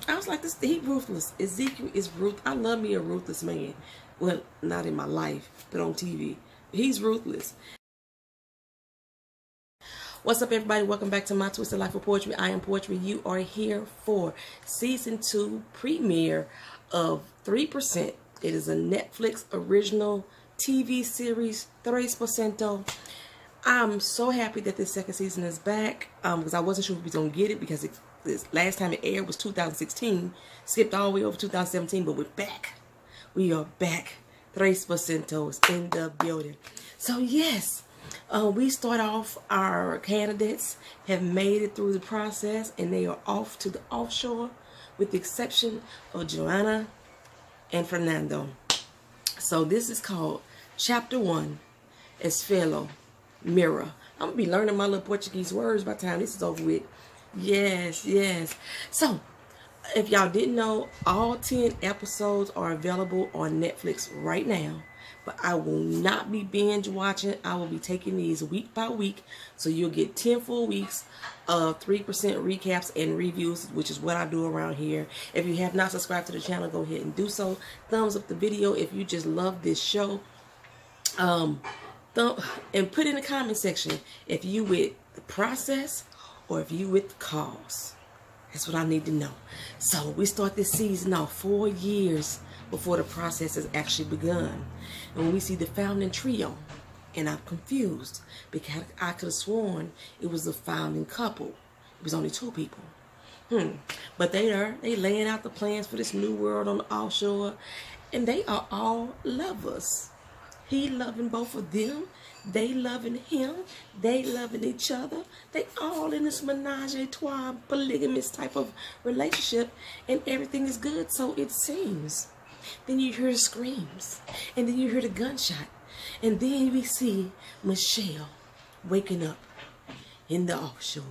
I was like, he ruthless. Ezekiel is ruthless. I love me a ruthless man. Well, not in my life, but on TV. He's ruthless. What's up, everybody? Welcome back to My Twisted Lyf of Poetry. I am Poetry. You are here for Season 2 premiere of 3%. It is a Netflix original TV series, porcento. I'm so happy that this second season is back because I wasn't sure if we was going to get it because this last time it aired was 2016. Skipped all the way over 2017, but we're back. We are back. 3% is in the building. So, yes. We start off, our candidates have made it through the process and they are off to the offshore with the exception of Joanna and Fernando. So this is called Chapter 1, Espelho, Mirror. I'm going to be learning my little Portuguese words by the time this is over with. Yes. So, if y'all didn't know, all 10 episodes are available on Netflix right now. But I will not be binge watching. I will be taking these week by week. So you'll get 10 full weeks of 3% recaps and reviews, which is what I do around here. If you have not subscribed to the channel, go ahead and do so. Thumbs up the video if you just love this show. And put in the comment section if you with the process or if you with the cause. That's what I need to know. So we start this season off 4 years before the process has actually begun. And when we see the founding trio, and I'm confused because I could have sworn it was a founding couple. It was only 2 people. But they laying out the plans for this new world on the offshore, and they are all lovers. He loving both of them. They loving him. They loving each other. They all in this menage a trois, polygamous type of relationship, and everything is good, so it seems. Then you hear the screams, and then you hear the gunshot, and then we see Michelle waking up in the offshore,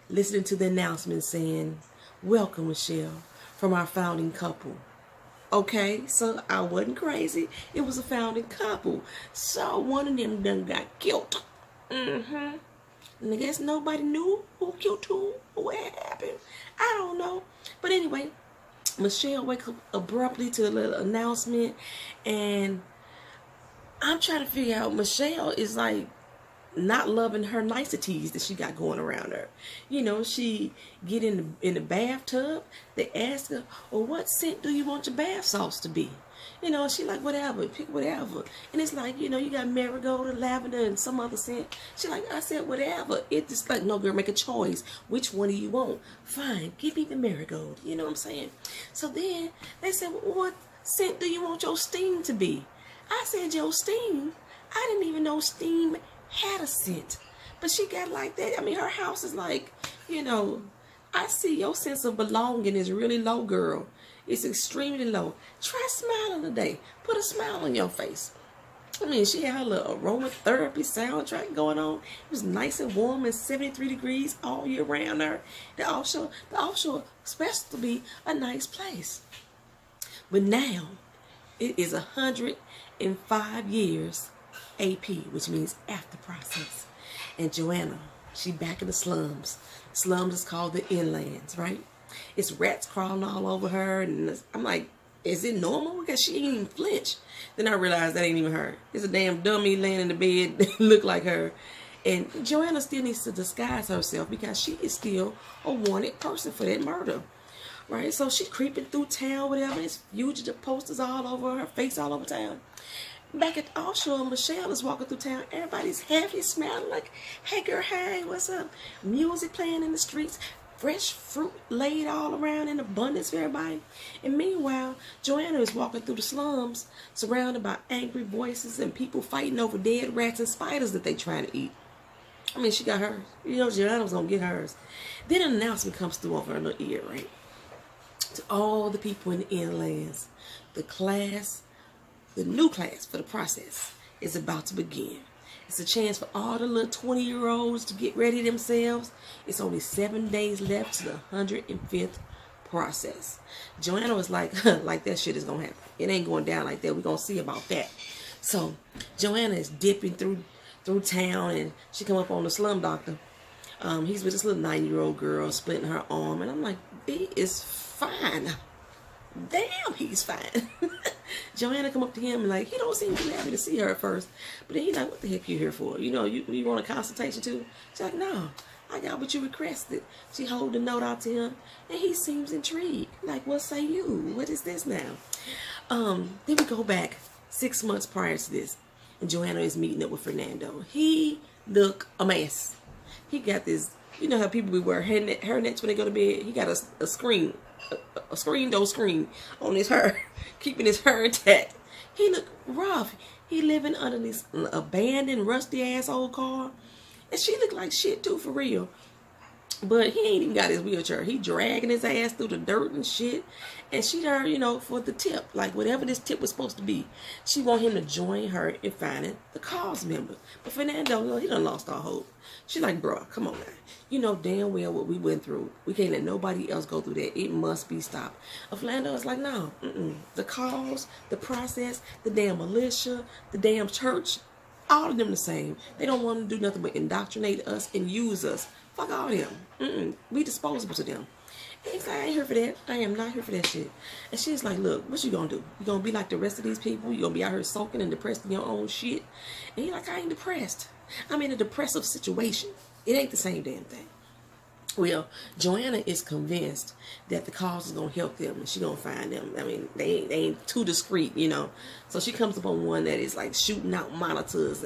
listening to the announcement saying, "Welcome, Michelle, from our founding couple." Okay, so I wasn't crazy. It was a founding couple. So one of them done got killed. And I guess nobody knew who killed who or what happened. I don't know. But anyway, Michelle wakes up abruptly to the little announcement, and I'm trying to figure out, Michelle is like not loving her niceties that she got going around her. You know, she get in the bathtub, they ask her, "Well, what scent do you want your bath salts to be?" You know, she like, "Whatever, pick whatever." And it's like, you know, you got marigold and lavender and some other scent. She like, "I said whatever." It's just like, "No, girl, make a choice. Which one do you want?" "Fine, give me the marigold." You know what I'm saying? So then they said, "Well, what scent do you want your steam to be?" I said, "Your steam?" I didn't even know steam had a scent. But she got like that. I mean, her house is like, you know, I see your sense of belonging is really low, girl. It's extremely low. Try smiling today. Put a smile on your face. I mean, she had her little aromatherapy soundtrack going on. It was nice and warm and 73 degrees all year round there. The offshore supposed to be a nice place. But now, it is 105 years AP, which means after process. And Joanna, she back in the slums. Slums is called the inlands, right? It's rats crawling all over her, and I'm like, is it normal? Because she ain't even flinch. Then I realized that ain't even her. It's a damn dummy laying in the bed that look like her. And Joanna still needs to disguise herself because she is still a wanted person for that murder. Right? So she's creeping through town, whatever. There's fugitive posters all over her face, all over town. Back at the offshore, Michelle is walking through town. Everybody's happy, smiling like, "Hey girl, hey, what's up?" Music playing in the streets, fresh fruit laid all around in abundance for everybody. And meanwhile, Joanna is walking through the slums, surrounded by angry voices and people fighting over dead rats and spiders that they trying to eat. I mean, she got hers. You know, Joanna's gonna get hers. Then an announcement comes through over her little ear, right? To all the people in the inlands, the new class for the process is about to begin. It's a chance for all the little 20-year-olds to get ready themselves. It's only 7 days left to the 105th process. Joanna was like, like that shit is going to happen. It ain't going down like that. We're going to see about that. So Joanna is dipping through town, and she come up on the slum doctor. He's with this little 9-year-old girl splitting her arm, and I'm like, he is fine. Damn, he's fine. Joanna come up to him and like, he don't seem too happy to see her at first, but then he's like, what the heck you here for? You know, you want a consultation too? She's like, no, I got what you requested. She hold the note out to him, and he seems intrigued. Like, what say you? What is this now? Then we go back 6 months prior to this, and Joanna is meeting up with Fernando. He look a mess. He got this, you know how people be wear hair nets when they go to bed? He got a screen on his hair, keeping his hair intact. He look rough. He living under this abandoned, rusty ass old car, and she look like shit too, for real. But he ain't even got his wheelchair. He dragging his ass through the dirt and shit. And she there, you know, for the tip. Like, whatever this tip was supposed to be. She want him to join her in finding the cause member. But Fernando, you know, he done lost all hope. She like, bro, come on now. You know damn well what we went through. We can't let nobody else go through that. It must be stopped. Fernando is like, no. The cause, the process, the damn militia, the damn church, all of them the same. They don't want to do nothing but indoctrinate us and use us. Fuck all them. We disposable to them. And he's like, I ain't here for that. I am not here for that shit. And she's like, look, what you gonna do? You gonna be like the rest of these people? You gonna be out here sulking and depressed in your own shit? And he's like, I ain't depressed. I'm in a depressive situation. It ain't the same damn thing. Well, Joanna is convinced that the cause is going to help them and she going to find them. I mean, they ain't too discreet, you know. So she comes upon one that is like shooting out monitors,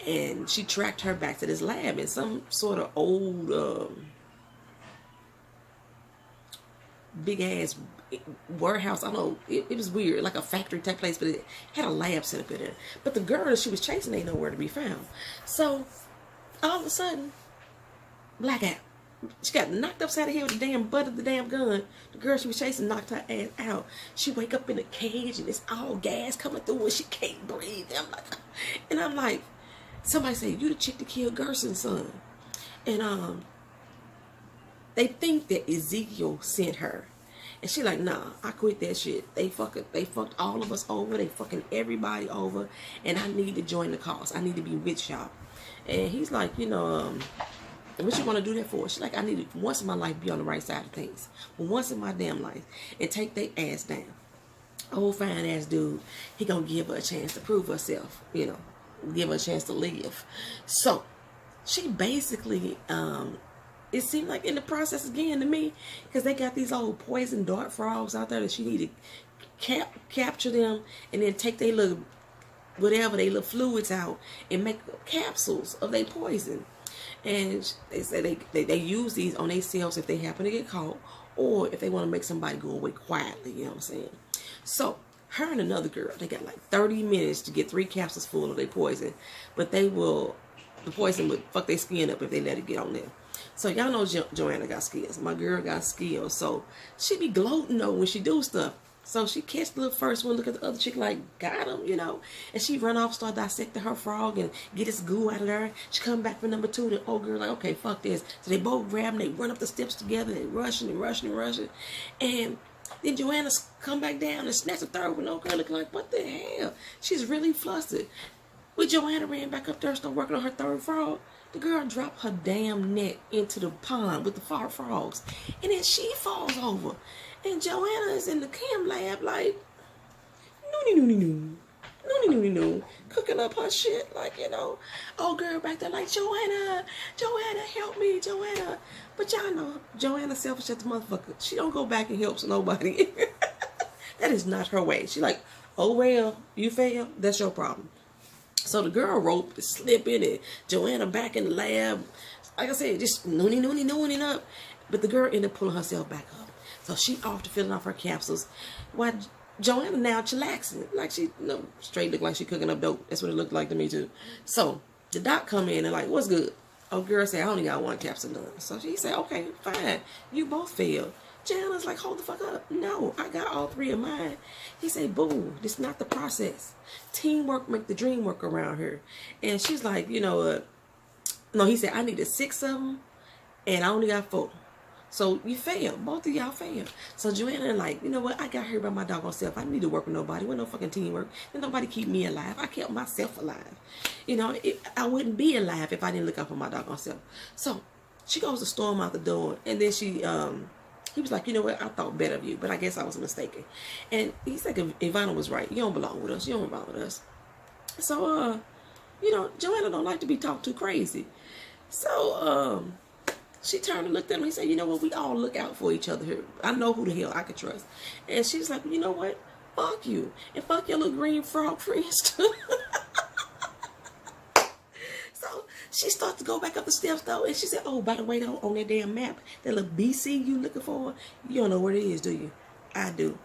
and she tracked her back to this lab in some sort of old big ass warehouse. I don't know, it was weird, like a factory type place, but it had a lab set up in it. But the girl that she was chasing ain't nowhere to be found. So all of a sudden, blackout. She got knocked upside the head with the damn butt of the damn gun. The girl she was chasing knocked her ass out. She wake up in a cage and it's all gas coming through and she can't breathe. I'm like, somebody said, you the chick that killed Gerson's son. And they think that Ezekiel sent her. And she like, nah, I quit that shit. They fucked all of us over. They fucking everybody over. And I need to join the cause. I need to be with y'all. And he's like, you know, what you want to do that for? She's like, I need to once in my life be on the right side of things. But once in my damn life. And take their ass down. Old fine ass dude. He gonna give her a chance to prove herself. You know. Give her a chance to live. So, she basically, it seemed like in the process again to me. Because they got these old poison dart frogs out there that she need to capture them. And then take their little, whatever, their little fluids out. And make capsules of their poison. And they say they use these on themselves if they happen to get caught, or if they want to make somebody go away quietly, you know what I'm saying? So, her and another girl, they got like 30 minutes to get 3 capsules full of their poison, but the poison would fuck their skin up if they let it get on there. So, y'all know Joanna got skills. My girl got skills. So, she be gloating though when she do stuff. So she catch the little first one, look at the other chick like, got him, you know. And she run off, start dissecting her frog and get this goo out of there. She come back for number 2. The old girl like, okay, fuck this. So they both grab and they run up the steps together and rushing and rushing and rushing. And then Joanna come back down and snatch the third one. The old girl looking like, what the hell? She's really flustered. When Joanna ran back up there and started working on her third frog, the girl dropped her damn neck into the pond with the frogs. And then she falls over. And Joanna is in the chem lab like, no, cooking up her shit like, you know. Old girl back there like, Joanna, help me, Joanna. But y'all know, Joanna selfish as the motherfucker. She don't go back and helps nobody. That is not her way. She like, oh well, you fail, that's your problem. So the girl rope is slipping and Joanna back in the lab. Like I said, just nooning up. But the girl ended up pulling herself back up. So she off to filling off her capsules. While Joanna now chillaxing. Like she, you know, straight look like she cooking up dope. That's what it looked like to me too. So the doc come in and like, what's good? Oh, girl said, I only got 1 capsule done. So she said, okay, fine. You both failed. Joanna's like, hold the fuck up. No, I got all 3 of mine. He said, boo, this is not the process. Teamwork make the dream work around here. And she's like, you know, no, he said, I needed 6 of them and I only got 4. So you failed. Both of y'all failed. So Joanna like, you know what? I got here by my doggone self. I don't need to work with nobody. With no fucking teamwork. And nobody keep me alive. I kept myself alive. You know, I wouldn't be alive if I didn't look out for my doggone self. So She goes to storm out the door, and then he was like, you know what, I thought better of you, but I guess I was mistaken. And he's like, Ivana was right. You don't belong with us. You don't belong with us. So, Joanna don't like to be talked to crazy. So, she turned and looked at him. He said, you know what, we all look out for each other here. I know who the hell I could trust. And she's like, you know what, fuck you. And fuck your little green frog friends too. So she starts to go back up the steps though. And she said, oh, by the way though, on that damn map, that little BC you looking for, you don't know where it is, do you? I do.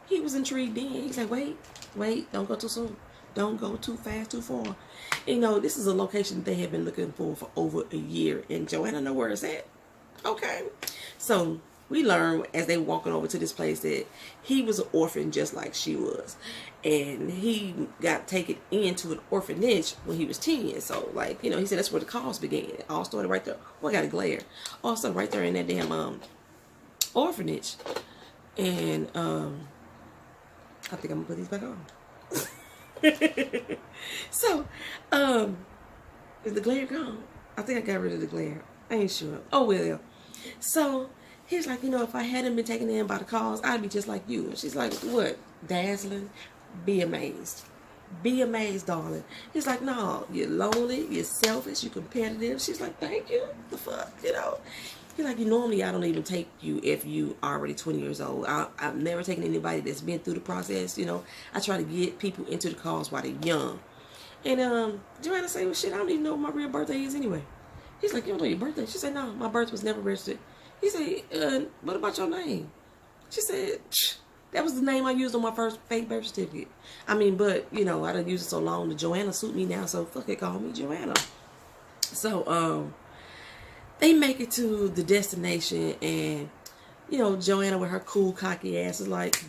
He was intrigued then. He's like, wait, don't go too soon. Don't go too fast, too far. This is a location they have been looking for over a year. And Joanna know where it's at. Okay. So we learn as they walking over to this place that he was an orphan just like she was. And he got taken into an orphanage when he was 10. So, he said that's where the cause began. It all started right there. Oh, I got a glare. Also right there in that damn orphanage. And I think I'm going to put these back on. So, is the glare gone? I think I got rid of the glare. I ain't sure. Oh, well. So, he's like, if I hadn't been taken in by the cause, I'd be just like you. And she's like, what? Dazzling? Be amazed. Be amazed, darling. He's like, no, you're lonely, you're selfish, you're competitive. She's like, thank you. The fuck, He's like, normally I don't even take you if you are already 20 years old. I've never taken anybody that's been through the process, I try to get people into the cause while they're young. And Joanna say, well, shit, I don't even know what my real birthday is anyway. He's like, you don't know your birthday? She said, no, my birth was never registered. He said, what about your name? She said, that was the name I used on my first fake birth certificate. I done used it so long, the Joanna suit me now, so fuck it, call me Joanna. So, they make it to the destination, and Joanna with her cool cocky ass is like,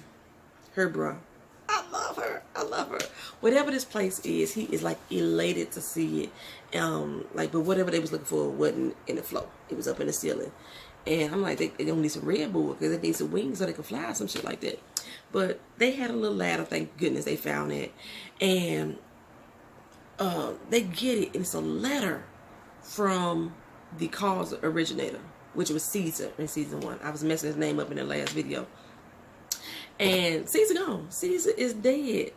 her bro, I love her. Whatever this place is, he is like elated to see it. But whatever they was looking for wasn't in the floor. It was up in the ceiling. And I'm like, they don't need some Red Bull because they need some wings so they can fly, some shit like that. But they had a little ladder, thank goodness they found it. And they get it, and it's a letter from the cause originator, which was Caesar in season 1. I was messing his name up in the last video. And Caesar gone. Caesar is dead.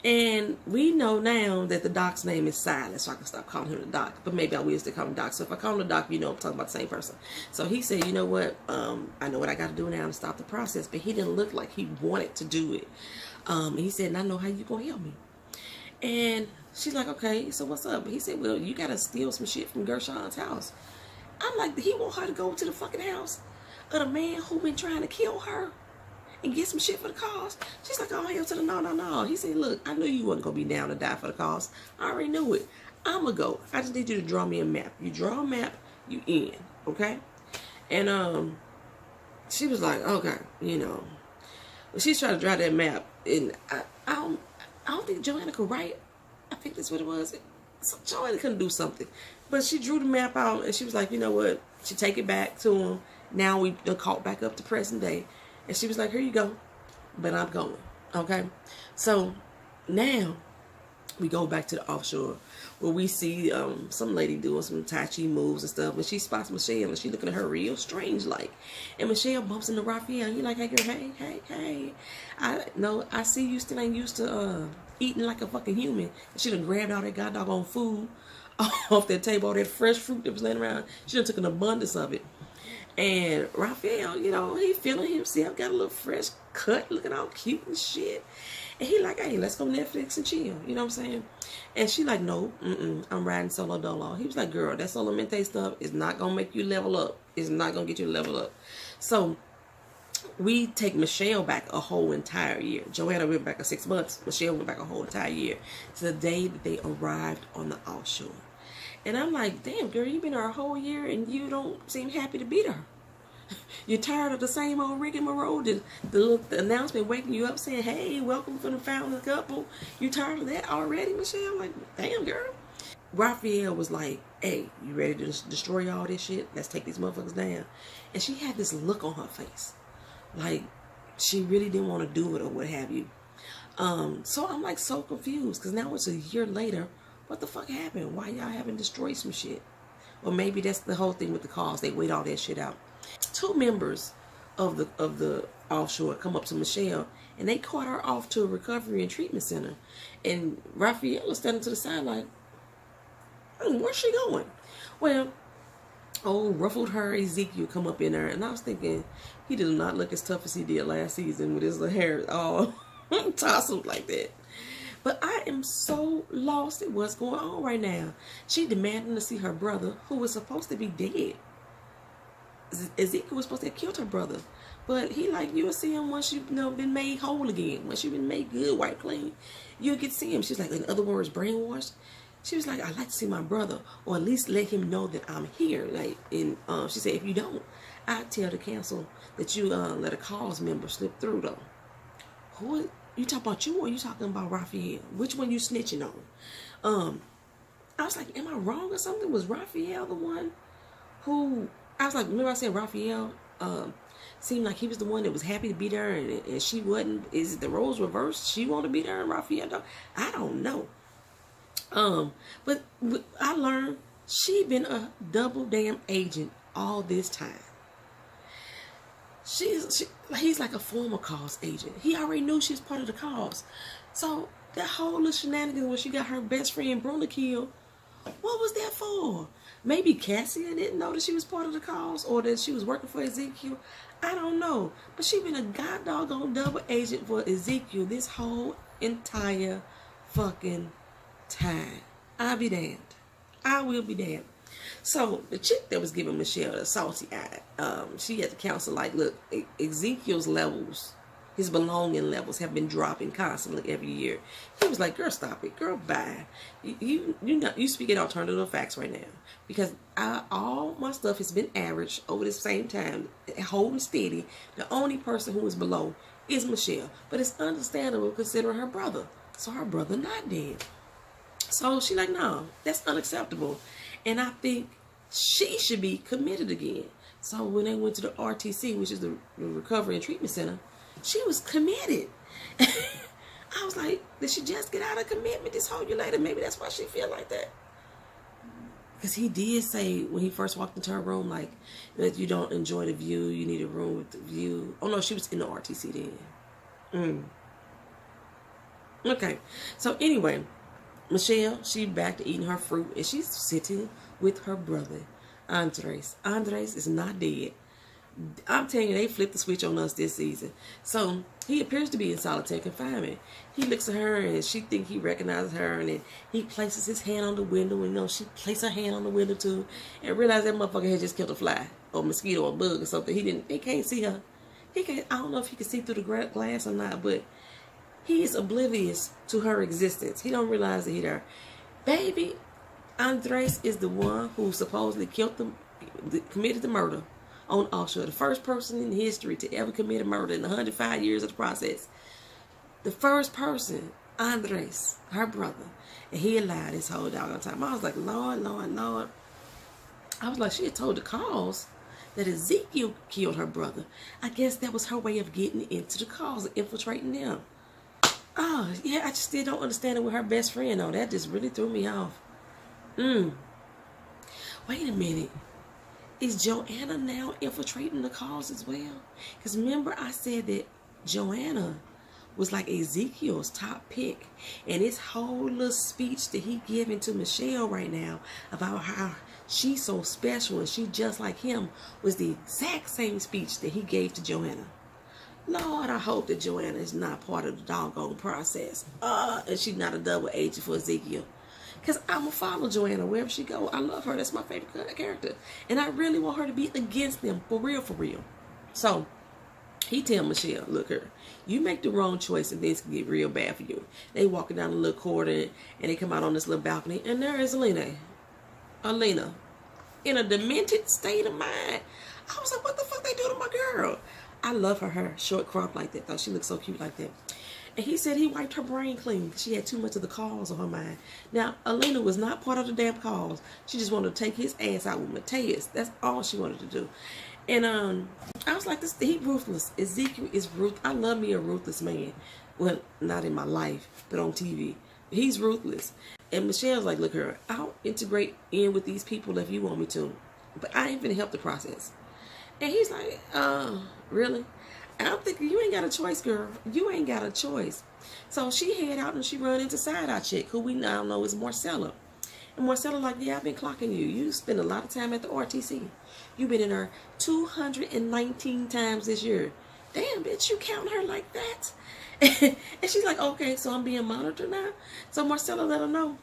And we know now that the doc's name is Silas, so I can stop calling him the doc. But maybe I will still call him doc. So if I call him the doc, I'm talking about the same person. So he said, you know what? I know what I got to do now to stop the process. But he didn't look like he wanted to do it. And he said, and I know how you going to help me. And she's like, okay, so what's up? He said, well, you got to steal some shit from Gershon's house. I'm like, he want her to go to the fucking house of the man who been trying to kill her and get some shit for the cause. She's like, oh, hell to the no. He said, look, I knew you wasn't going to be down to die for the cause. I already knew it. I'm going to go. I just need you to draw me a map. You draw a map, you in, okay? And she was like, okay, she's trying to draw that map. And I don't think Joanna could write. I think that's what it was. So Joanna couldn't do something. But she drew the map out, and she was like, you know what? She take it back to him. Now we done caught back up to present day. And she was like, here you go. But I'm going. Okay? So now we go back to the offshore where we see some lady doing some Tai Chi moves and stuff. And she spots Michelle, and she looking at her real strange like. And Michelle bumps into Raphael. You like, hey, girl, hey. I see you still ain't used to eating like a fucking human. And she done grabbed all that goddamn food off that table, all that fresh fruit that was laying around. She done took an abundance of it. And Raphael, he feeling himself, got a little fresh cut, looking all cute and shit. And he like, hey, let's go Netflix and chill. You know what I'm saying? And she like, no, I'm riding solo dolo. He was like, girl, that solo mente stuff is not going to make you level up. It's not going to get you to level up. So we take Michelle back a whole entire year. Joanna went back 6 months. Michelle went back a whole entire year to the day that they arrived on the offshore. And I'm like, damn, girl, you've been there a whole year and you don't seem happy to be there. You're tired of the same old rigmarole. The announcement waking you up saying, hey, welcome from the founding couple. You tired of that already, Michelle? I'm like, damn, girl. Raphael was like, hey, you ready to destroy all this shit? Let's take these motherfuckers down. And she had this look on her face. Like, she really didn't want to do it or what have you. So I'm like so confused because now it's a year later. What the fuck happened? Why y'all haven't destroyed some shit? Or maybe that's the whole thing with the calls. They wait all that shit out. 2 members of the offshore come up to Michelle, and they caught her off to a recovery and treatment center. And Raphael is standing to the side like, where's she going? Well, ruffled hair Ezekiel come up in there, and I was thinking, he did not look as tough as he did last season with his hair all tousled like that. But I am so lost at what's going on right now. She demanding to see her brother, who was supposed to be dead. Ezekiel was supposed to have killed her brother. But he like, you'll see him once you've been made whole again. Once you've been made good, white clean, you'll get to see him. She's like, in other words, brainwashed. She was like, I'd like to see my brother, or at least let him know that I'm here. Like, and she said, if you don't, I tell the council that you let a cause member slip through though. Who you talking about, you or you talking about Raphael? Which one you snitching on? I was like, am I wrong or something? Was Raphael the one who, I was like, remember I said Raphael seemed like he was the one that was happy to be there, and she wasn't. Is it the roles reversed? She wanted to be there and Raphael don't? I don't know. But I learned she been a double damn agent all this time. He's like a former cause agent. He already knew she was part of the cause. So that whole little shenanigans when she got her best friend Bruna killed, what was that for? Maybe Cassia didn't know that she was part of the cause, or that she was working for Ezekiel. I don't know. But she been a god doggone double agent for Ezekiel this whole entire fucking time. I'll be damned. I will be damned. So the chick that was giving Michelle the salty eye, she had the counsel like, look, Ezekiel's levels, his belonging levels have been dropping constantly every year. He was like, girl, stop it. Girl, bye. You speaking alternative facts right now. Because all my stuff has been average over the same time, holding steady. The only person who is below is Michelle. But it's understandable considering her brother. So her brother not dead. So she like, no, that's unacceptable. And I think she should be committed again. So when they went to the RTC, which is the Recovery and Treatment Center, she was committed. I was like, did she just get out of commitment this whole year later? Maybe that's why she feel like that. Because he did say when he first walked into her room, like, that you don't enjoy the view, you need a room with the view. Oh no, she was in the RTC then. Okay, so anyway, Michelle, she back to eating her fruit, and she's sitting with her brother, Andres. Andres is not dead. I'm telling you, they flipped the switch on us this season. So he appears to be in solitary confinement. He looks at her, and she thinks he recognizes her, and then he places his hand on the window, and she places her hand on the window too, and realized that motherfucker had just killed a fly or a mosquito or a bug or something. He can't see her. I don't know if he can see through the glass or not, but he is oblivious to her existence. He don't realize that he's there. Baby, Andres is the one who supposedly committed the murder on Offshore. The first person in history to ever commit a murder in 105 years of the process. The first person, Andres, her brother. And he lied this whole doggone time. I was like, Lord, Lord, Lord. I was like, she had told the cause that Ezekiel killed her brother. I guess that was her way of getting into the cause and infiltrating them. Oh, yeah, I just still don't understand it with her best friend, though. That just really threw me off. Wait a minute. Is Joanna now infiltrating the cause as well? Because remember I said that Joanna was like Ezekiel's top pick. And this whole little speech that he giving to Michelle right now about how she's so special and she just like him was the exact same speech that he gave to Joanna. Lord, I hope that Joanna is not part of the doggone process. And she's not a double agent for Ezekiel. Because I'm going to follow Joanna wherever she go. I love her. That's my favorite character. And I really want her to be against them. For real, for real. So, he tell Michelle, look her, you make the wrong choice and things can get real bad for you. They walking down the little corridor and they come out on this little balcony. And there is Alina. In a demented state of mind. I was like, what the fuck they do to my girl? I love her hair, short crop like that, though. She looks so cute like that. And he said he wiped her brain clean. She had too much of the cause on her mind. Now, Alina was not part of the damn cause. She just wanted to take his ass out with Mateus. That's all she wanted to do. And I was like, he ruthless. Ezekiel is ruthless. I love me a ruthless man. Well, not in my life, but on TV. He's ruthless. And Michelle's like, look here, I'll integrate in with these people if you want me to, but I ain't gonna help the process. And he's like, really? And I'm thinking, you ain't got a choice, girl. You ain't got a choice. So she head out and she run into side-eye chick, who we now know is Marcella. And Marcella like, yeah, I've been clocking you. You spend a lot of time at the RTC. You've been in her 219 times this year. Damn, bitch, you count her like that? And she's like, okay, so I'm being monitored now? So Marcella let her know.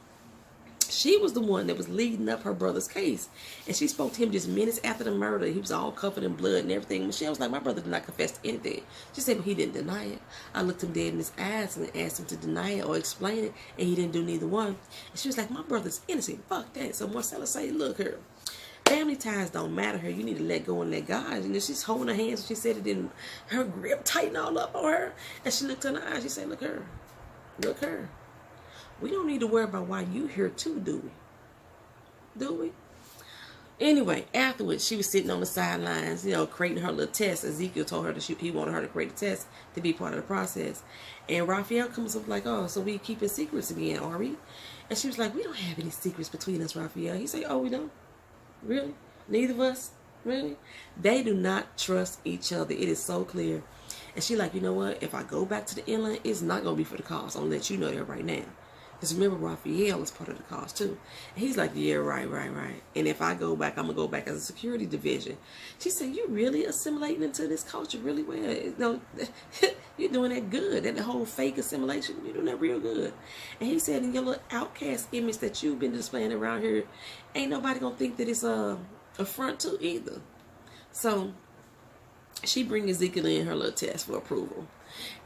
She was the one that was leading up her brother's case. And she spoke to him just minutes after the murder. He was all covered in blood and everything. Michelle was like, my brother did not confess to anything. She said, but he didn't deny it. I looked him dead in his eyes and asked him to deny it or explain it, and he didn't do neither one. And she was like, my brother's innocent. Fuck that. So Marcella said, look here, family ties don't matter here. You need to let go and let God. You know, she's holding her hands. She said it didn't, her grip tightened all up on her. And she looked in her eyes. She said, look her. Look her. We don't need to worry about why you here too, do we? Do we? Anyway, afterwards, she was sitting on the sidelines, you know, creating her little test. Ezekiel told her that he wanted her to create a test to be part of the process. And Raphael comes up like, oh, so we keeping secrets again, are we? And she was like, we don't have any secrets between us, Raphael. He said, oh, we don't? Really? Neither of us? Really? They do not trust each other. It is so clear. And she like, you know what? If I go back to the inland, it's not going to be for the cause. I'm going to let you know that right now. Because remember, Raphael is part of the cause too. And he's like, yeah, right. And if I go back, I'm going to go back as a security division. She said, you're really assimilating into this culture really well. You know, you're doing that good. That whole fake assimilation, you're doing that real good. And he said, in your little outcast image that you've been displaying around here, ain't nobody going to think that it's a front to either. So she brings Ezekiel in her little test for approval.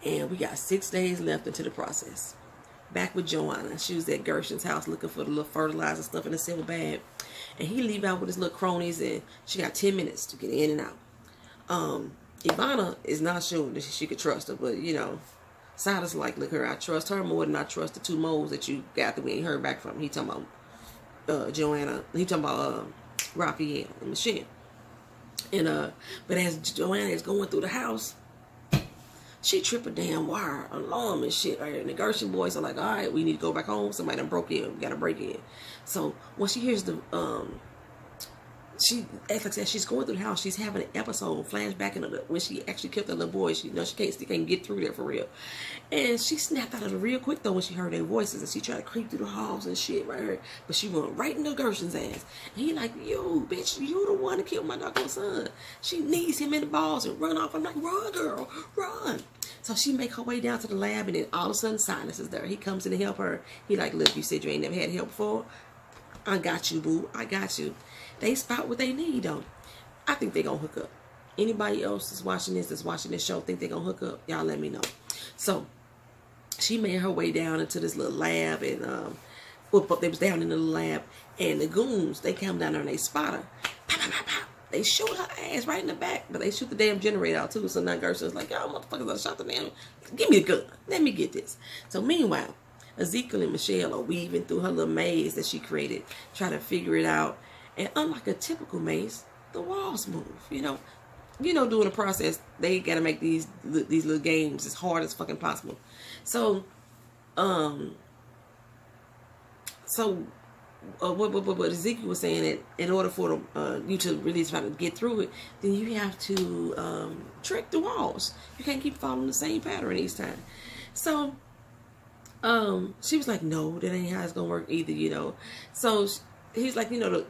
And we got 6 days left into the process. Back with Joanna. She was at Gerson's house looking for the little fertilizer stuff in the silver bag. And he leave out with his little cronies, and she got 10 minutes to get in and out. Ivana is not sure that she could trust her, but, you know, Silas like, look her, I trust her more than I trust the two moles that you got that we ain't heard back from. He talking about Joanna. He talking about Raphael and Michelle. And but as Joanna is going through the house, she tripped a damn wire alarm and shit. Right? And the Gershon boys are like, all right, we need to go back home. Somebody done broke in. We got to break in. So when she hears the, she acts like she's going through the house. She's having an episode, flashback into when she actually killed the little boy. She, you know, she can't get through there for real. And she snapped out of it real quick though when she heard their voices, and she tried to creep through the halls and shit right here. But she went right into Gershon's ass. And he like, yo, bitch, you the one that killed my doggone son. She knees him in the balls and run off. I'm like, run, girl, run. So she make her way down to the lab, and then all of a sudden Silas is there. He comes in to help her. He like, look, you said you ain't never had help before. I got you, boo. I got you. They spot what they need, though. I think they gonna hook up. Anybody else that's watching this show, think they gonna hook up? Y'all let me know. So she made her way down into this little lab, and they was down in the lab, and the goons, they come down there and they spot her. Pop, pop, pop, pop. They shoot her ass right in the back, but they shoot the damn generator out too. So now Gerson's like, y'all motherfuckers, I shot the damn. Give me the gun. Let me get this. So meanwhile, Ezekiel and Michelle are weaving through her little maze that she created, trying to figure it out. And unlike a typical maze, the walls move. You know, during the process, they got to make these little games as hard as fucking possible. So, what Ezekiel was saying, that in order for you to really try to get through it, then you have to trick the walls. You can't keep following the same pattern each time. So, she was like, no, that ain't how it's gonna work either, you know. So he's like, you know,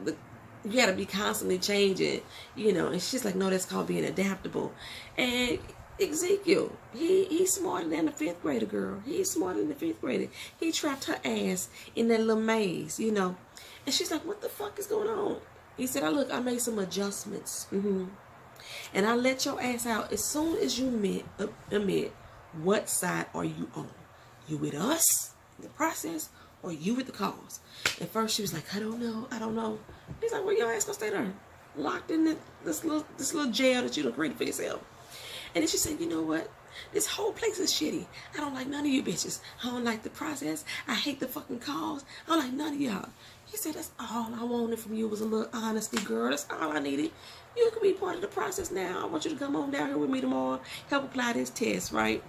you gotta be constantly changing, you know. And she's like, no, that's called being adaptable. And Ezekiel, he's smarter than the 5th grader, girl. He's smarter than the 5th grader. He trapped her ass in that little maze, you know. And she's like, what the fuck is going on? He said, look, I made some adjustments. And I let your ass out as soon as you admit what side are you on. You with us in the process, or you with the cause? At first she was like, I don't know. He's like, well, your ass gonna stay there, locked in this little jail that you done created for yourself. And then she said, you know what? This whole place is shitty. I don't like none of you bitches. I don't like the process. I hate the fucking cause. I don't like none of y'all. He said, that's all I wanted from you was a little honesty, girl. That's all I needed. You can be part of the process now. I want you to come on down here with me tomorrow, help apply this test, right?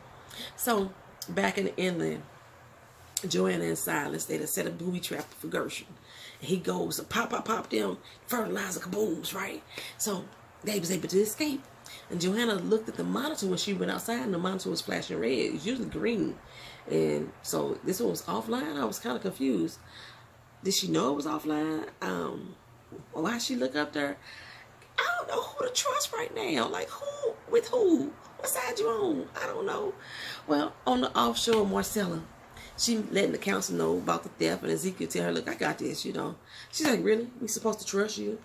So back in the inland, Joanna and Silas, they set a booby trap for Gershon. And he goes to pop them fertilizer kabooms, right? So they was able to escape. And Joanna looked at the monitor when she went outside, and the monitor was flashing red. It's usually green. And so this one was offline. I was kind of confused. Did she know it was offline? Why she look up there? I don't know who to trust right now. Like, who? With who? What side you on? I don't know. Well, on the offshore, Marcella, she letting the council know about the theft, and Ezekiel tell her, look, I got this, you know. She's like, really? We supposed to trust you?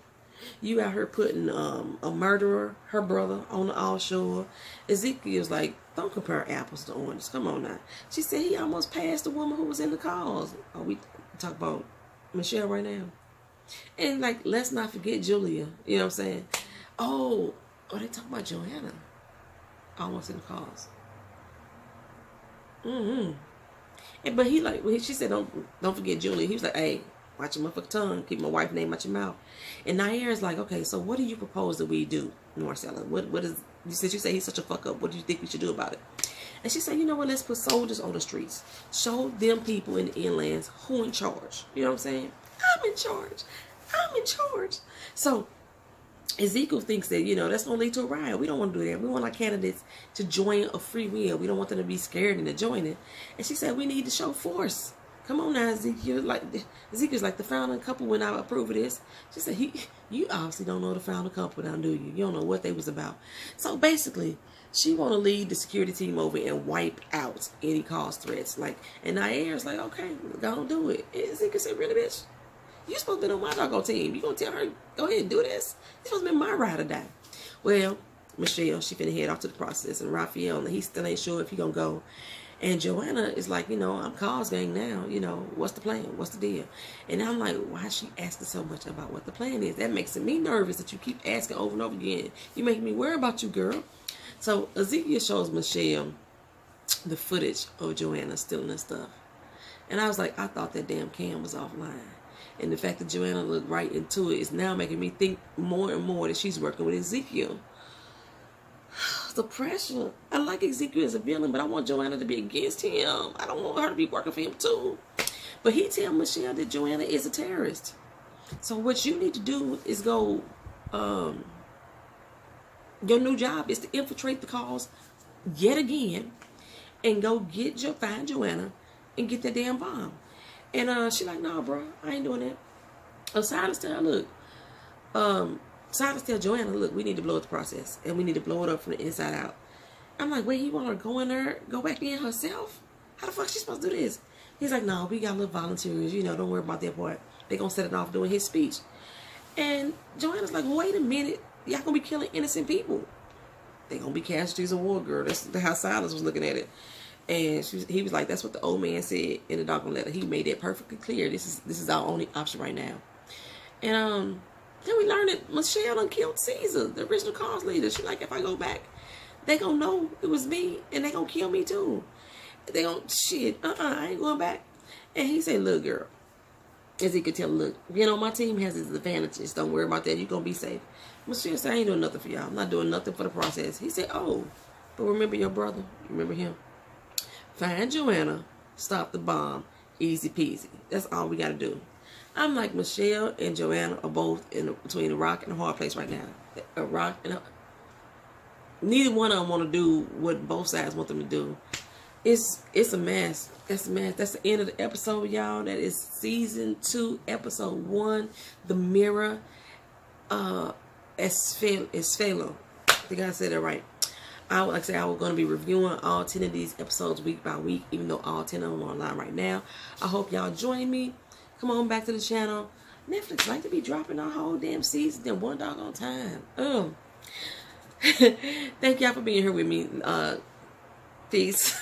You out here putting a murderer, her brother, on the offshore. Ezekiel's like, don't compare apples to oranges. Come on now. She said he almost passed the woman who was in the cause. Oh, we talk about Michelle right now. And like, let's not forget Julia. You know what I'm saying? Oh, they talking about Joanna. Almost in the cause. But he like, she said, don't forget Julia. He was like, hey, watch your motherfucking tongue. Keep my wife's name out your mouth. And Nair's like, okay, so what do you propose that we do, Marcella? What is, since you say he's such a fuck up, what do you think we should do about it? And she said, you know what, let's put soldiers on the streets. Show them people in the inlands who in charge. You know what I'm saying? I'm in charge. I'm in charge. So Ezekiel thinks that, you know, that's going to lead to a riot. We don't want to do that. We want our candidates to join a free will. We don't want them to be scared into joining. And she said, we need to show force. Come on now, Ezekiel. Like, Ezekiel's like, the founding couple when I approve of this. She said, you obviously don't know the founding couple now, do you? You don't know what they was about. So basically, she want to lead the security team over and wipe out any cause threats. Like, and Nair's like, okay, go on, do it. And Ezekiel said, really, bitch? You supposed to be on my doggone team. You gonna tell her, go ahead and do this? You supposed to be my ride or die. Well, Michelle, she finna head off to the process. And Raphael, he still ain't sure if he gonna go. And Joanna is like, you know, I'm cause gang now. You know, what's the plan? What's the deal? And I'm like, why is she asking so much about what the plan is? That makes me nervous that you keep asking over and over again. You making me worry about you, girl. So Ezekiel shows Michelle the footage of Joanna stealing her stuff. And I was like, I thought that damn cam was offline. And the fact that Joanna looked right into it is now making me think more and more that she's working with Ezekiel. The pressure. I like Ezekiel as a villain, but I want Joanna to be against him. I don't want her to be working for him too. But he tell Michelle that Joanna is a terrorist. So what you need to do is go, your new job is to infiltrate the cause yet again and go find Joanna and get that damn bomb. And she like, nah, bro, I ain't doing that. Silas tell her, look, Silas tell Joanna, look, we need to blow up the process, and we need to blow it up from the inside out. I'm like, wait, he want her to go in there, go back in herself? How the fuck she supposed to do this? He's like, no, we got little volunteers, you know, don't worry about that part. They gonna set it off doing his speech. And Joanna's like, wait a minute, y'all gonna be killing innocent people. They gonna be casualties of war, girl. That's how Silas was looking at it. And he was like, that's what the old man said in the document letter. He made that perfectly clear. This is our only option right now. And then we learned that Michelle done killed Caesar, the original cause leader. She like, if I go back, they gonna know it was me, and they gonna kill me too. They gonna, shit, I ain't going back. And he said, look, girl, as he could tell, look, you know, my team has its advantages. Don't worry about that. You gonna be safe. Michelle said, I ain't doing nothing for y'all. I'm not doing nothing for the process. He said, oh, but remember your brother. Remember him. Find Joanna, stop the bomb, easy peasy. That's all we got to do. I'm like, Michelle and Joanna are both between a rock and a hard place right now. A rock and neither one of them want to do what both sides want them to do. It's a mess. That's a mess. That's the end of the episode, y'all. That is season 2, episode 1, The Mirror. Esfelo. I think I said that right. Like I said, I was going to be reviewing all 10 of these episodes week by week, even though all 10 of them are online right now. I hope y'all join me. Come on back to the channel. Netflix like to be dropping our whole damn season in one doggone time. Oh. Thank y'all for being here with me. Peace.